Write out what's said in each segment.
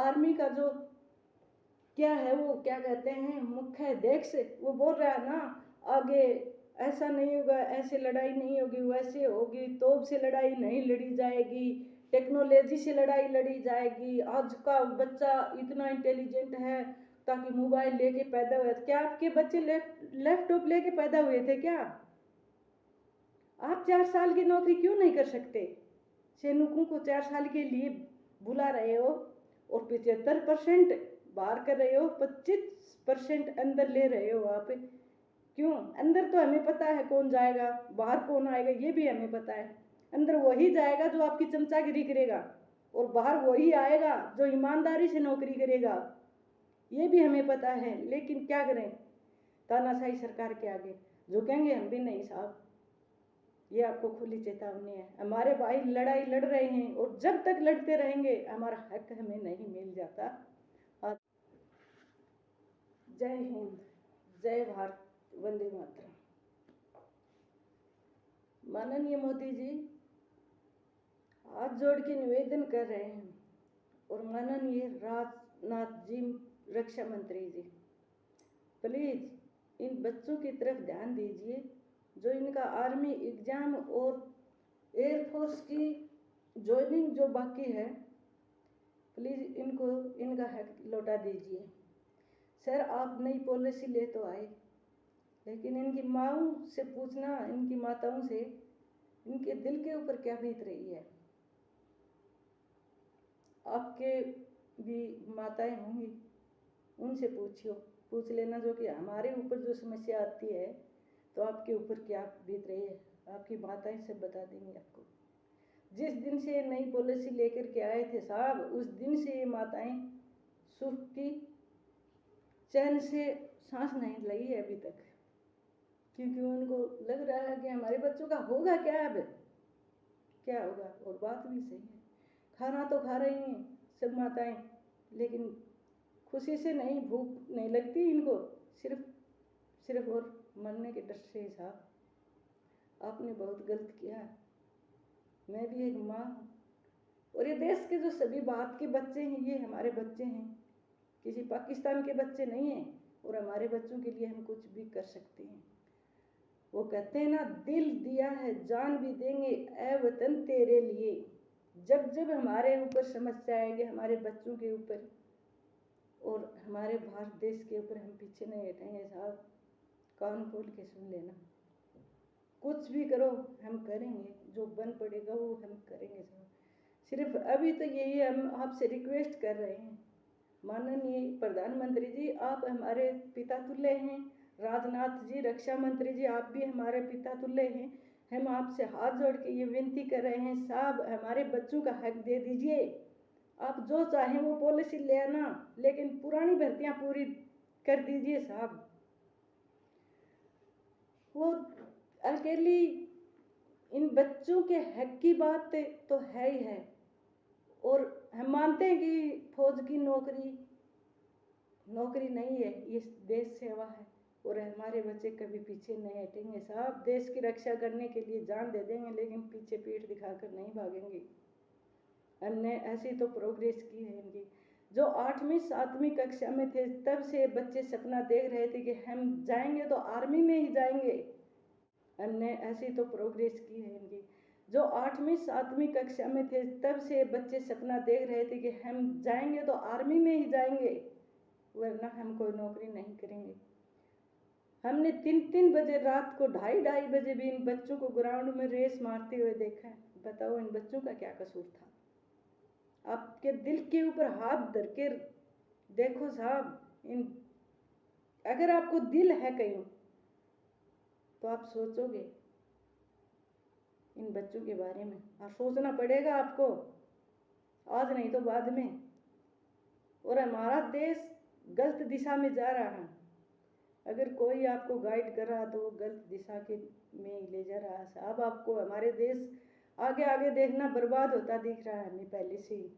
Army का जो क्या है, वो क्या कहते हैं, मुख्य अध्यक्ष, वो बोल रहा है ना आगे ऐसा नहीं होगा, ऐसे लड़ाई नहीं होगी, वैसे होगी, तोप से लड़ाई नहीं लड़ी जाएगी, टेक्नोलॉजी से लड़ाई लड़ी जाएगी। आज का बच्चा इतना इंटेलिजेंट है ताकि मोबाइल लेके पैदा हुए। क्या आपके बच्चे लैपटॉप लेके पैदा हुए थे क्या? आप 4 साल की नौकरी क्यों नहीं कर सकते? सैनिकों को 4 साल के लिए बुला रहे हो और 75% बाहर कर रहे हो, 25% अंदर ले रहे हो आप। क्यों? अंदर तो हमें पता है कौन जाएगा, बाहर कौन आएगा ये भी हमें पता है। अंदर वही जाएगा जो आपकी चमचागिरी करेगा, और बाहर वही आएगा जो ईमानदारी से नौकरी करेगा, ये भी हमें पता है। लेकिन क्या करें, तानाशाही सरकार के आगे झुकेंगे हम भी नहीं साहब। ये आपको खुली चेतावनी है। हमारे भाई लड़ाई लड़ रहे हैं और जब तक लड़ते रहेंगे हमारा हक हमें नहीं मिल जाता। जय हिंद, जय भारत, वंदे मातरम। माननीय मोदी जी, हाथ जोड़ के निवेदन कर रहे हैं, और माननीय राजनाथ जी, रक्षा मंत्री जी, प्लीज इन बच्चों की तरफ ध्यान दीजिए जो इनका आर्मी एग्जाम और एयरफोर्स की ज्वाइनिंग जो बाकी है। प्लीज इनको इनका हक लौटा दीजिए। सर, आप नई पॉलिसी ले तो आए, लेकिन इनकी माँओं से पूछना, इनकी माताओं से, इनके दिल के ऊपर क्या बीत रही है। आपके भी माताएं होंगी, उनसे पूछ लेना, जो कि हमारे ऊपर जो समस्या आती है तो आपके ऊपर क्या बीत रही है, आपकी माताएं सब बता देंगी आपको। जिस दिन से नई पॉलिसी लेकर के आए थे साहब, उस दिन से ये माताएं सुख की चैन से सांस नहीं ली है अभी तक, क्योंकि उनको लग रहा है कि हमारे बच्चों का होगा क्या, अब क्या होगा। और बात भी सही है, खाना तो खा रही हैं सब माताएं, लेकिन खुशी से नहीं, भूख नहीं लगती इनको, सिर्फ और मरने के डर से। साहब, आपने बहुत गलत किया। मैं भी एक माँ हूँ, और ये देश के जो सभी बात के बच्चे हैं ये हमारे बच्चे हैं, किसी पाकिस्तान के बच्चे नहीं हैं। और हमारे बच्चों के लिए हम कुछ भी कर सकते हैं। वो कहते हैं ना, दिल दिया है जान भी देंगे ऐ वतन तेरे लिए। जब जब हमारे ऊपर समस्या आएगी, हमारे बच्चों के ऊपर और हमारे भारत देश के ऊपर, हम पीछे नहीं हटेंगे साहब। कान खोल के सुन लेना, कुछ भी करो हम करेंगे, जो बन पड़ेगा वो हम करेंगे साहब। सिर्फ अभी तो यही हम आपसे रिक्वेस्ट कर रहे हैं, माननीय प्रधानमंत्री जी, आप हमारे पिता तुल्य हैं। राजनाथ जी, रक्षा मंत्री जी, आप भी हमारे पिता तुल्य हैं। हम आपसे हाथ जोड़ के ये विनती कर रहे हैं साहब, हमारे बच्चों का हक दे दीजिए। आप जो चाहें वो पॉलिसी ले आना, लेकिन पुरानी भर्तियां पूरी कर दीजिए साहब। वो अकेली इन बच्चों के हक की बात तो है ही है, और हम मानते हैं कि फौज की नौकरी नहीं है, ये देश सेवा है, और हमारे बच्चे कभी पीछे नहीं हटेंगे साहब। देश की रक्षा करने के लिए जान दे देंगे, लेकिन पीछे पीठ दिखाकर नहीं भागेंगे। हमने ऐसी तो प्रोग्रेस की है इनकी। जो 8वीं 7वीं कक्षा में थे तब से बच्चे सपना देख रहे थे कि हम जाएंगे तो आर्मी में ही जाएंगे। हमने ऐसी तो प्रोग्रेस की है इनकी। जो 8वीं 7वीं कक्षा में थे तब से बच्चे सपना देख रहे थे कि हम जाएंगे तो आर्मी में ही जाएंगे, वरना हम कोई नौकरी नहीं करेंगे। हमने 3-3 बजे रात को, 2:30 बजे भी इन बच्चों को ग्राउंड में रेस मारते हुए देखा है। बताओ इन बच्चों का क्या कसूर था? आपके दिल के ऊपर हाथ धर के देखो साहब, अगर आपको दिल है कहीं तो आप सोचोगे इन बच्चों के बारे में, और सोचना पड़ेगा आपको, आज नहीं तो बाद में। और हमारा देश गलत दिशा में जा रहा है। अगर कोई आपको गाइड कर रहा तो वो गलत दिशा के में ले जा रहा है साहब। आपको हमारे देश आगे आगे देखना बर्बाद होता दिख रहा है हमें पहले से ही।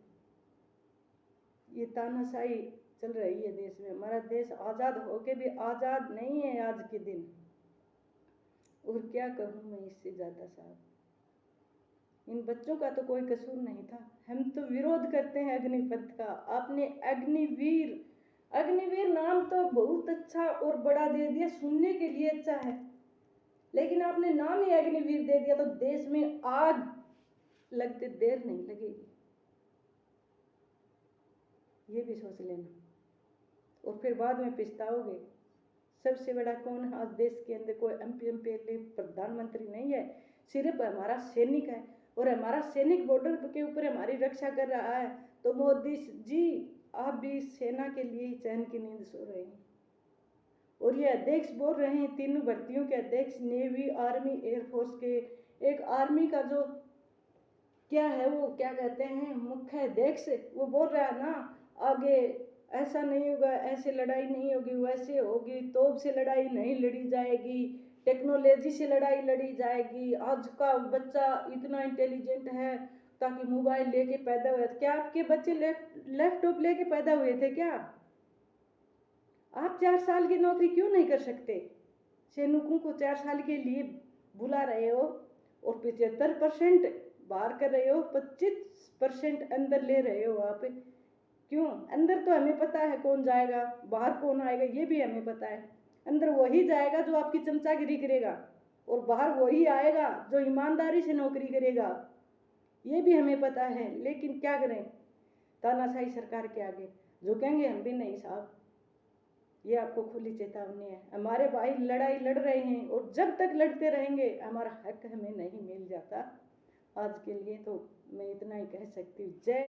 ये तानाशाही चल रही है देश में। हमारा देश आज़ाद होके भी आज़ाद नहीं है आज के दिन। और क्या कहूँ मैं इससे ज़्यादा साहब। इन बच्चों का तो कोई कसूर नहीं था। हम तो विरोध करते हैं अग्निपथ का। आपने अग्निवीर नाम तो बहुत अच्छा और बड़ा दे दिया, सुनने के लिए अच्छा है, लेकिन आपने नाम ही अग्निवीर दे दिया तो देश में आग लगते देर नहीं लगेगी, ये भी सोच लेना, और फिर बाद में पछताओगे। सबसे बड़ा कौन है आज देश के अंदर? कोई MP MPLA प्रधानमंत्री नहीं है, सिर्फ हमारा सैनिक है, और हमारा सैनिक बॉर्डर के ऊपर हमारी रक्षा कर रहा है। तो मोदी जी आप भी सेना के लिए ही चैन की नींद सो रहे हैं। और ये अध्यक्ष बोल रहे हैं, तीनों भर्तियों के अध्यक्ष, नेवी, आर्मी, एयरफोर्स के, एक आर्मी का जो क्या है वो क्या कहते हैं मुख्य अध्यक्ष, वो बोल रहा है ना आगे ऐसा नहीं होगा, ऐसे लड़ाई नहीं होगी, वैसे होगी, तोप से लड़ाई नहीं लड़ी जाएगी, टेक्नोलॉजी से लड़ाई लड़ी जाएगी। आज का बच्चा इतना इंटेलिजेंट है ताकि मोबाइल लेके पैदा हुए। क्या आपके बच्चे लैपटॉप लेके पैदा हुए थे क्या? आप 4 साल की नौकरी क्यों नहीं कर सकते? सैनिकों को 4 साल के लिए बुला रहे हो और 75% बाहर कर रहे हो, 25% अंदर ले रहे हो आप। क्यों? अंदर तो हमें पता है कौन जाएगा, बाहर कौन आएगा ये भी हमें पता है। अंदर वही जाएगा जो आपकी चमचागिरी करेगा, और बाहर वही आएगा जो ईमानदारी से नौकरी करेगा, ये भी हमें पता है। लेकिन क्या करें, तानाशाही सरकार के आगे झुकेंगे हम भी नहीं साहब, ये आपको खुली चेतावनी है। हमारे भाई लड़ाई लड़ रहे हैं, और जब तक लड़ते रहेंगे हमारा हक हमें नहीं मिल जाता। आज के लिए तो मैं इतना ही कह सकती हूँ। जय